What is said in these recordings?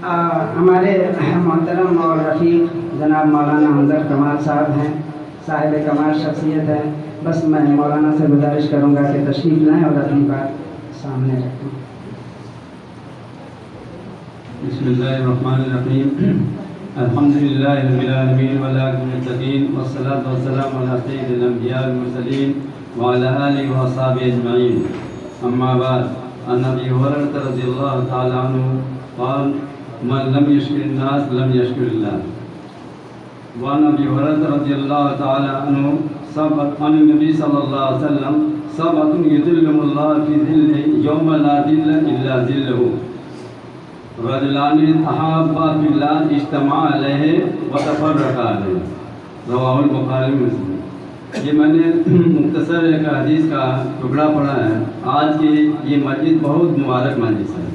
ہمارے محترم اور رفیق جناب مولانا حمزہ کمال صاحب ہیں، صاحب کمال شخصیت ہے. بس میں مولانا سے گزارش کروں گا کہ تشریف لائیں اور اپنی بات سامنے رکھیں. بسم اللہ الرحمن الرحیم. الحمد للہ رب العالمین والعاقبۃ للمتقین والصلاۃ والسلام علی سید الانبیاء والمرسلین وعلی آلہ وصحبہ اجمعین. اما بعد، عن ابی ہریرہ رضی اللہ تعالی عنہ قال من لم یشکر الناس لم یشکر اللہ. وعن ابی ہریرہ رضی اللہ تعالی عنہ ثبت عن النبی صلی اللہ علیہ وسلم سبعۃ یظلهم اللہ فی ظلہ یوم لا ظل الا ظلہ رجلان تحابا فی اللہ اجتمعا علیہ وتفرقا علیہ. رواہ البخاری ومسلم. یہ میں نے مختصر ایک حدیث کا ٹکڑا پڑھا ہے. آج کی یہ مسجد بہت مبارک مسجد ہے.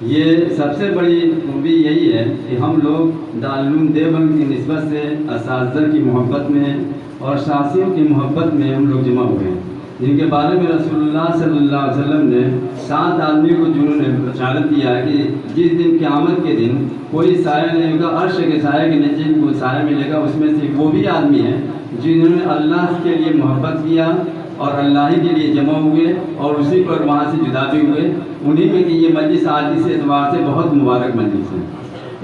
یہ سب سے بڑی خوبی یہی ہے کہ ہم لوگ دارالعلوم دیوبند کی نسبت سے اساتذہ کی محبت میں اور شاثیوں کی محبت میں ہم لوگ جمع ہوئے ہیں، جن کے بارے میں رسول اللہ صلی اللہ علیہ وسلم نے 7 آدمی کو جنہوں نے بشارت دیا کہ جس دن قیامت کے دن کوئی سایہ نہیں ہوگا، عرش کے سایہ کے نیچے کوئی سایہ ملے گا، اس میں سے وہ بھی آدمی ہیں جنہوں نے اللہ کے لیے محبت کیا اور اللہ ہی کے لیے جمع ہوئے اور اسی پر وہاں سے جدا بھی ہوئے. انہی میں کہ یہ مجلس آج اس اعتبار سے بہت مبارک مجلس ہے.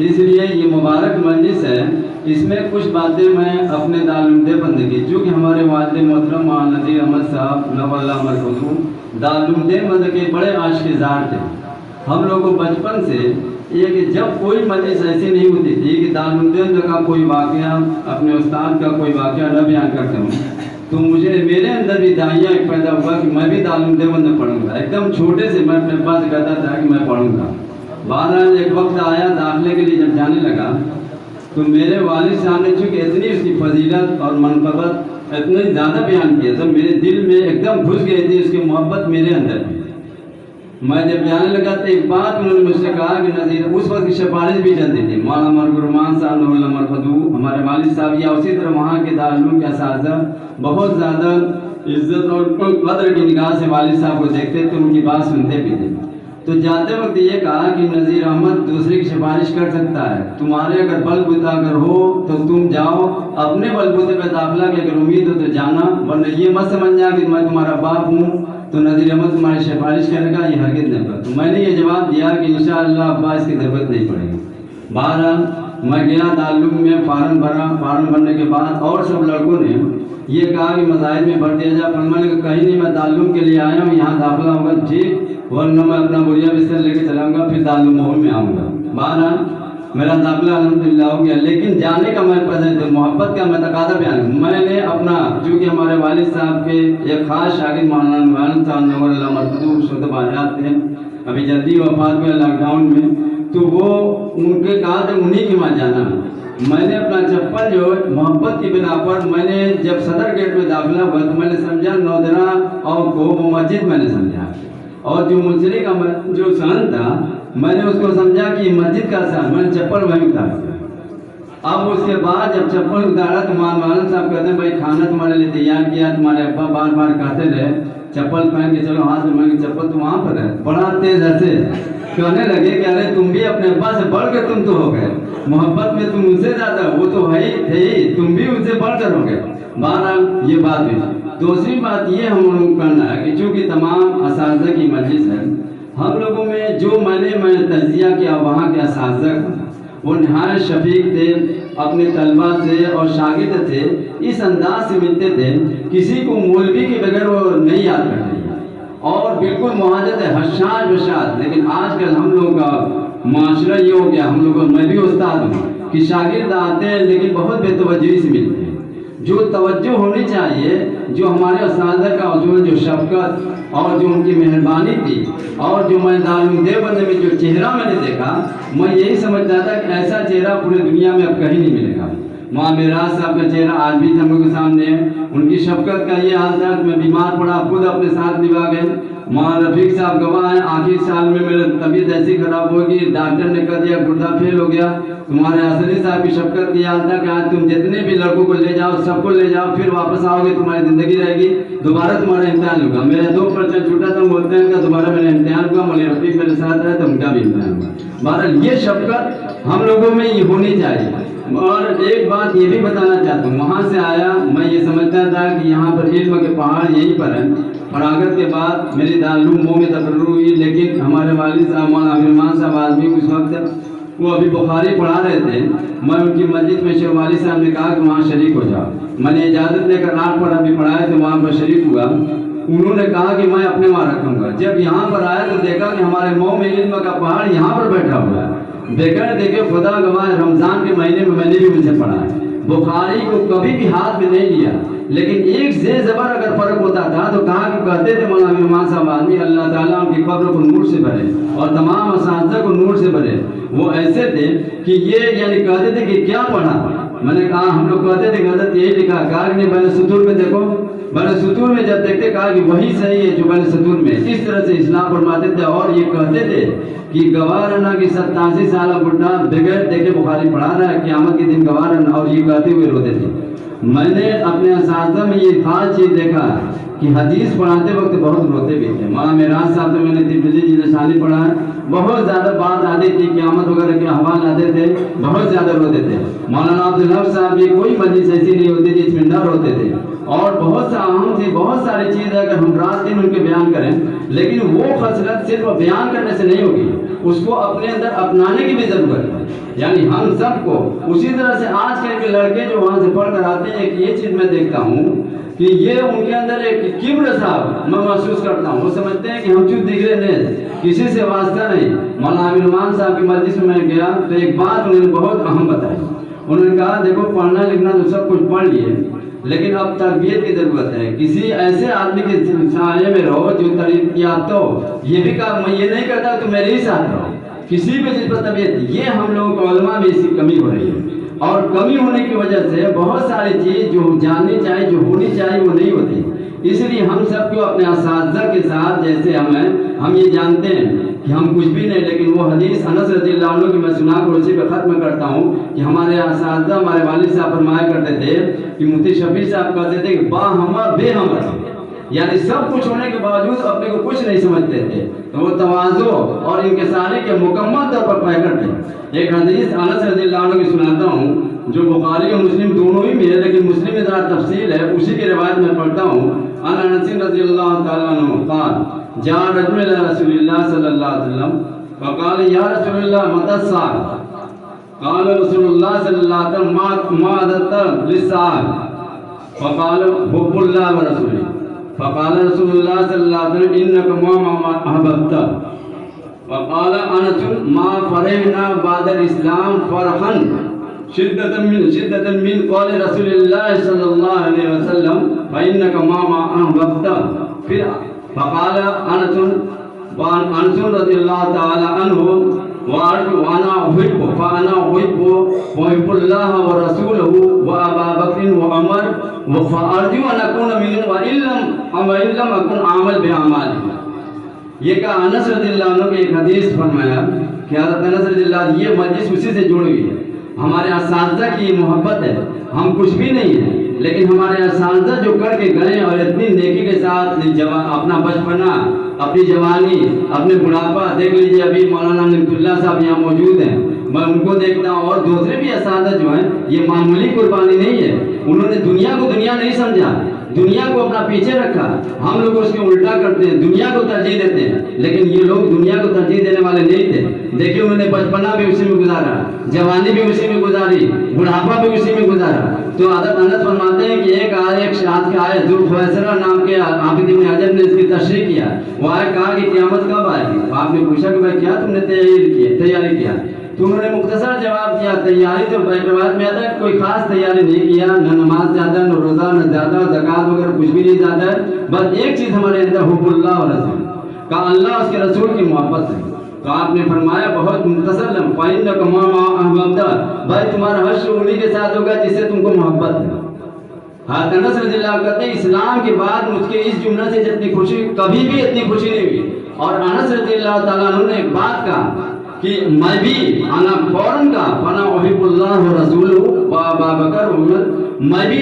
اس لیے یہ مبارک مجلس ہے. اس میں کچھ باتیں میں اپنے دارالعلوم دیوبند کی، جو کہ ہمارے والد محترم مولانا نذیر احمد صاحب نور اللہ مرکزوں دارالعلوم دیوبند کے بڑے عاشق زار تھے. ہم لوگوں کو بچپن سے یہ کہ جب کوئی مجلس ایسی نہیں ہوتی تھی کہ دارالعلوم دیوبند کا کوئی واقعہ، اپنے استاد کا کوئی واقعہ نہ بیان کرتے ہوں، تو میرے اندر بھی داعیہ ایک پیدا ہوا کہ میں بھی دارالعلوم دیوبند میں پڑھوں گا. ایک دم چھوٹے سے میں اپنے پاس کہتا تھا کہ میں پڑھوں گا. بہرحال ایک وقت آیا داخلے کے لیے جب جانے لگا تو میرے والد صاحب نے چونکہ اتنی اس کی فضیلت اور منقبت اتنا زیادہ بیان کیا تو میرے دل میں ایک دم گھس گئی تھی اس کی محبت میرے اندر بھی. میں جب جانے لگا تو ایک بات انہوں نے مجھ سے کہا کہ نذیر، اس وقت کی سفارش بھی چلتی تھی. مولانا مرغرمان صاحب نور اللہ مرکزوں ہمارے والد صاحب، یا اسی طرح وہاں کے دارالعلوم کے اساتذہ بہت زیادہ عزت اور قدر کی نگاہ سے والد صاحب کو دیکھتے تھے، ان کی بات سنتے بھی تھے. تو جاتے وقت یہ کہا کہ نذیر احمد دوسرے کی سفارش کر سکتا ہے، تمہارے اگر بل بوتا اگر ہو تو تم جاؤ، اپنے بل بوتے پہ داخلہ کی اگر امید ہو تو جانا، ورنہ یہ مت سمجھنا کہ میں تمہارا باپ ہوں تو نذیر احمد تمہاری سفارش کرے گا، یہ ہرگز نہیں کرتا. تو میں نے یہ جواب دیا کہ انشاءاللہ ابا اس کی ضرورت نہیں پڑے گی. بہرحال میں گیا دارالعلوم میں، فارم بھرا. فارم بھرنے کے بعد اور سب لڑکوں نے یہ کہا کہ مذاہب میں بھر دیا جائے، پر میں نے کہا کہیں نہیں، میں دارالعلوم کے لیے آیا ہوں، یہاں داخلہ ہوگا ٹھیک، ورنہ میں اپنا بڑھیا بستر لے کے چلاؤں گا، پھر دارالعلوم میں آؤں گا. بہرحال میرا داخلہ الحمدللہ ہو گیا. لیکن جانے کا میں محبت کا میں تقاضا بیان، میں نے اپنا چونکہ ہمارے والد صاحب کے ایک خاص شاگرد مولانا صاحب نور اللہ مرکزوں شدہ باحیات تھے، ابھی جلدی وفات ہوئے لاک ڈاؤن میں، تو وہ ان کے کہا تھے انہی کے وہاں جانا. میں نے اپنا چپل جو محبت کی بنا پر میں نے جب صدر گیٹ میں داخلہ ہوا تو میں نے سمجھا نودرا اور کو مسجد میں نے سمجھا، اور جو منشری کا جو سہن تھا میں نے اس کو سمجھا کہ یہ مسجد کا سہن. میں نے چپل وہیں اتار دیا. اب اس کے بعد جب چپل اتارا تو مولانا صاحب کہتے ہیں بھائی کھانا تمہارے لیے تیار کیا، تمہارے ابا بار بار کہتے رہے چپل پہن کے چلو ہاتھ میں، چپل تو وہاں پر ہے. بڑا تیز ایسے کہنے لگے کہ ارے تم بھی اپنے ابا سے بڑھ کے تم تو ہو گئے، محبت میں تم ان سے زیادہ، وہ تو ہے ہی تھے ہی، تم بھی ان سے بڑھ کر ہو گئے. بہرحال یہ بات ہوئی. دوسری بات یہ ہم لوگوں کو کرنا ہے کہ چونکہ تمام اساتذہ کی مجلس ہے، ہم لوگوں میں جو میں نے تجزیہ کیا وہاں کے اساتذہ وہ نہایت شفیق تھے، اپنے طلباء سے اور شاگرد تھے، اس انداز سے ملتے تھے کسی کو مولوی کے بغیر وہ نہیں یاد کرتے اور بالکل مہاجت حشاش بشاش. لیکن آج کل ہم لوگوں کا معاشرہ یہ ہو گیا، ہم لوگوں میں بھی استاد ہوں کہ شاگرد آتے ہیں لیکن بہت بے توجہی سے ملتے ہیں. جو توجہ ہونی چاہیے، جو ہمارے اساتذہ کا جو شفقت اور جو ان کی مہربانی تھی، اور جو میں دارالعلوم دیوبند میں جو چہرہ میں نے دیکھا، میں یہی سمجھتا تھا کہ ایسا چہرہ پورے دنیا میں اب کہیں نہیں ملے گا. ماں معراج صاحب کا چہرہ آج بھی ہم لوگوں کے سامنے ہے. ان کی شفقت کا یہ حال تھا کہ میں بیمار پڑا، خود اپنے ساتھ نبھا گئے. مولانا رفیق صاحب گواہ ہیں، آخری سال میں میری طبیعت ایسی خراب ہوگی، ڈاکٹر نے کہہ دیا گردہ فیل ہو گیا، تمہارے حسنی صاحب کی شفقت کی یاد تھا کہ آج تم جتنے بھی لڑکوں کو لے جاؤ، سب کو لے جاؤ، پھر واپس آؤ گے، تمہاری زندگی رہے گی، دوبارہ تمہارا امتحان ہوگا۔ میرا 2% چھوٹا تھا، بولتے ہیں کہ دوبارہ میرا امتحان ہوا، مولانا رفیق میرے ساتھ رہے تو ان کا بھی امتحان ہوا۔ بہرحال یہ شفقت ہم لوگوں میں یہ ہونی چاہیے۔ اور ایک بات یہ بھی بتانا چاہتا ہوں، وہاں سے آیا میں یہ سمجھتا تھا کہ یہاں پر علم کے پہاڑ یہیں پر ہیں، فراغت کے بعد میری دارالعلوم مو میں تقرر ہوئی، لیکن ہمارے والد صاحب مولانا عبدالرحمان صاحب آزمی اس وقت وہ ابھی بخاری پڑھا رہے تھے، میں ان کی مسجد میں شیخ والد صاحب نے کہا کہ وہاں شریک ہو جاؤ، میں نے اجازت لے کر 8 پر ابھی پڑھائے تو وہاں پر شریک ہوا۔ انہوں نے کہا کہ میں اپنے وہاں رکھوں گا۔ جب یہاں پر آیا تو دیکھا کہ ہمارے مئو میں علم کا پہاڑ یہاں پر بیٹھا ہوا ہے۔ دیکھے خدا گواہ رمضان کے مہینے میں نے بھی ان سے پڑھا ہے، بخاری کو کبھی بھی ہاتھ میں نہیں لیا، لیکن ایک زیر زبر اگر فرق ہوتا تھا تو کہا کہ کہتے تھے مولانا عبدالرحمان صاحب آزمی اللہ تعالیٰ ان کی قبر کو نور سے بھرے اور تمام اساتذہ کو نور سے بھرے۔ وہ ایسے تھے کہ یہ یعنی کہتے تھے کہ کیا پڑھا، میں نے کہا ہم لوگ کہتے تھے کہ حضرت یہی لکھا، کہا کہ نہیں بین سطور میں دیکھو، بین سطور میں جب دیکھتے کہا کہ وہی صحیح ہے جو بین سطور میں، اس طرح سے اسلام فرماتے تھے۔ اور یہ کہتے تھے کہ گواہ رہنا کہ 87 سالہ بڈھا بغیر دیکھے بخاری پڑھا رہا ہے، قیامت کے دن گواہ رہنا، اور یہ کہتے ہوئے روتے تھے۔ میں نے اپنے اساتذہ میں یہ خاص چیز دیکھا کہ حدیث پڑھاتے وقت بہت روتے بھی تھے۔ مولانا معراج صاحب سے میں نے ترمذی کی لسانی پڑھا ہے، بہت زیادہ بات آتی تھی، قیامت وغیرہ کے احوال آتے تھے، بہت زیادہ روتے تھے۔ مولانا عبدالحق صاحب کی کوئی مجلس ایسی نہیں ہوتی جس میں نہ روتے تھے، اور بہت سا اہم تھی، بہت ساری چیزیں اگر ہم رات دن ان کے بیان کریں، لیکن وہ خصلت صرف بیان کرنے سے نہیں ہوگی، اس کو اپنے اندر اپنانے کی بھی ضرورت ہے۔ یعنی ہم سب کو اسی طرح سے آج کل کے لڑکے جو وہاں سے پڑھ کر آتے ہیں، ایک یہ چیز میں دیکھتا ہوں کہ یہ ان کے اندر ایک کبر صاحب میں محسوس کرتا ہوں، وہ سمجھتے ہیں کہ ہم چود دکھ رہے ہیں، کسی سے واسطہ نہیں۔ مولانا عبدالرحمان صاحب کی مسجد میں میں گیا تو ایک بات انہوں نے بہت اہم بتائی، انہوں نے کہا دیکھو پڑھنا لکھنا تو سب کچھ پڑھ لیے، لیکن اب تربیت کی ضرورت ہے، کسی ایسے آدمی کے سائے میں رہو جو تربیت یافتہ ہو۔ یہ بھی کہا میں یہ نہیں کہتا تو میرے ہی ساتھ رہو، کسی بھی چیز پر طبیعت، یہ ہم لوگوں کو علماء میں اس کی کمی ہو رہی ہے، اور کمی ہونے کی وجہ سے بہت ساری چیز جو جاننی چاہیے، جو ہونی چاہیے، وہ نہیں ہوتی۔ اس لیے ہم سب کو اپنے اساتذہ کے ساتھ، جیسے ہم یہ جانتے ہیں کہ ہم کچھ بھی نہیں، لیکن وہ حدیث انس رضی اللہ عنہ کی میں سنا کر اسی پہ ختم کرتا ہوں کہ ہمارے اساتذہ ہمارے والد صاحب فرمایا کرتے تھے کہ مفتی شفیع صاحب کہتے تھے کہ باہمہ بے ہمہ، یعنی سب کچھ ہونے کے باوجود اپنے کو کچھ نہیں سمجھتے تھے، تو وہ تواضع اور انکساری کے مکمل طور پر پیکر تھے۔ ایک حدیث انس رضی اللہ عنہ کی سناتا ہوں جو بخاری اور مسلم دونوں ہی میں ہے، لیکن مسلم میں ذرا تفصیل ہے، اسی کی روایت میں پڑھتا ہوں۔ انس رضی اللہ تعالیٰ عنہ قال جاء رجل الى رسول اللہ صلی اللہ علیہ وسلم فقال یا رسول اللہ متى الساعة؟ قال رسول اللہ صلی اللہ علیہ وسلم ما عددت للساعة؟ فقال حب اللہ ورسولہ۔ فقال رسول اللہ صلی اللہ علیہ وسلم انک ما احببت۔ فقال انس ما فرحنا بعد الاسلام فرحا شدة من قول رسول اللہ صلی اللہ علیہ وسلم فإنک ما احببت۔ پھر فقال انس رضی اللہ تعالی عنہ وانا احب وحب اللہ ورسولہ وابا بکر وعمر فارجو ان اکون منهم وان لم اکن عامل باعمالهم۔ یہ کہا انس رضی اللہ عنہ کی ایک حدیث فرمایا کہ حضرت انس رضی اللہ عنہ یہ مجلس اسی سے جڑ ہوئی ہے، ہمارے اساتذہ کی محبت ہے، ہم کچھ بھی نہیں ہیں، لیکن ہمارے اساتذہ جو کر کے گئے اور اتنی نیکی کے ساتھ اپنا بچپنا، اپنی جوانی، اپنے بڑھاپا، دیکھ لیجئے ابھی مولانا نعمت اللہ صاحب یہاں موجود ہیں، میں ان کو دیکھتا ہوں، اور دوسرے بھی اساتذہ جو ہیں، یہ معمولی قربانی نہیں ہے، انہوں نے دنیا کو دنیا نہیں سمجھا، دنیا کو اپنا پیچھے رکھا۔ ہم لوگ اس کے الٹا کرتے ہیں، دنیا کو ترجیح دیتے ہیں، لیکن یہ لوگ دنیا کو ترجیح دینے والے نہیں تھے۔ دیکھیں انہوں نے بچپنا بھی اسی میں گزارا، جوانی بھی اسی میں گزاری، بڑھاپا بھی اسی میں گزارا۔ تو حضرت انس فرماتے ہیں کہ ایک شاد کے آئے ذوالخویسرہ نام کے عابد ابن حجر نے اس کی تشریح کیا، وہ آئے کہا کہ قیامت کب آئے گی؟ آپ نے پوچھا کہ بھائی کیا تم نے تیاری کیا؟ تو انہوں نے مختصر جواب دیا تیاری تو روایت میں آتا ہے کوئی خاص تیاری نہیں کیا، نہ نماز زیادہ، نہ روزہ، نہ زیادہ، زکوٰۃ وغیرہ کچھ بھی نہیں زیادہ ہے، بس ایک چیز ہمارے اندر حب اللہ و رسول کا، اللہ اس کے رسول کی محبت ہے۔ تو آپ نے فرمایا بہت مختصر لم فإنک ما احببت، بھائی تمہارا حشر انہی کے ساتھ ہوگا جس سے تم کو محبت ہے۔ حضرت انس رضی اللہ عنہ کہتے ہیں اسلام کے بعد مجھ کے اس جملے سے جتنی خوشی کبھی بھی اتنی خوشی نہیں ہوئی. اور انس رضی اللہ تعالیٰ عنہ نے ایک بات کہا کہ میں بھی انا فوراً کا فنا احب اللہ و رسول و ابا بکر عمر، میں بھی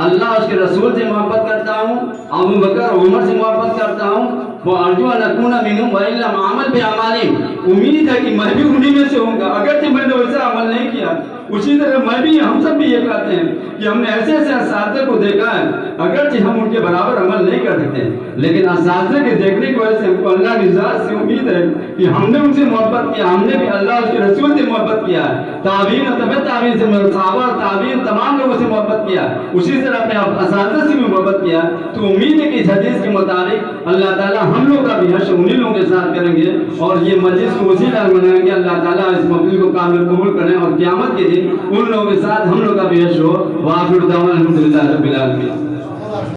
اللہ اس کے رسول سے محبت کرتا ہوں، ابو بکر عمر سے محبت کرتا ہوں. وہ ارجو ان اکون منہم والا عمل باعمالہم، امید ہے کہ میں بھی انہی میں سے ہوں گا اگرچہ میں نے ویسا عمل نہیں کیا. اسی طرح میں بھی، ہم سب بھی یہ کہتے ہیں کہ ہم نے ایسے ایسے اساتذہ کو دیکھا ہے اگرچہ ہم ان کے برابر عمل نہیں کر سکتے، لیکن اساتذہ کے دیکھنے کی وجہ سے ہم کو اللہ کی ذات سے امید ہے کہ ہم نے ان سے محبت کیا، ہم نے بھی اللہ اس کے رسول سے محبت کیا ہے، تابعین اور تبع تابعین سے، صحابہ اور تابعین تمام لوگوں سے محبت کیا، اسی طرح اپنے اساتذہ سے بھی محبت کیا. تو امید ہے کہ اس حدیث کے مطابق اللہ تعالیٰ ہم لوگ کا بھی حشر انہی لوگوں کے ساتھ کریں گے اور یہ مجلس کو اسی طرح منائیں گے. اللہ تعالیٰ اس مجلس کو کامل قبول کریں اور قیامت کے دن ان لوگوں کے ساتھ ہم لوگ کا بھی حشر ہو. وآخر دعوانا الحمدللہ رب العالمین.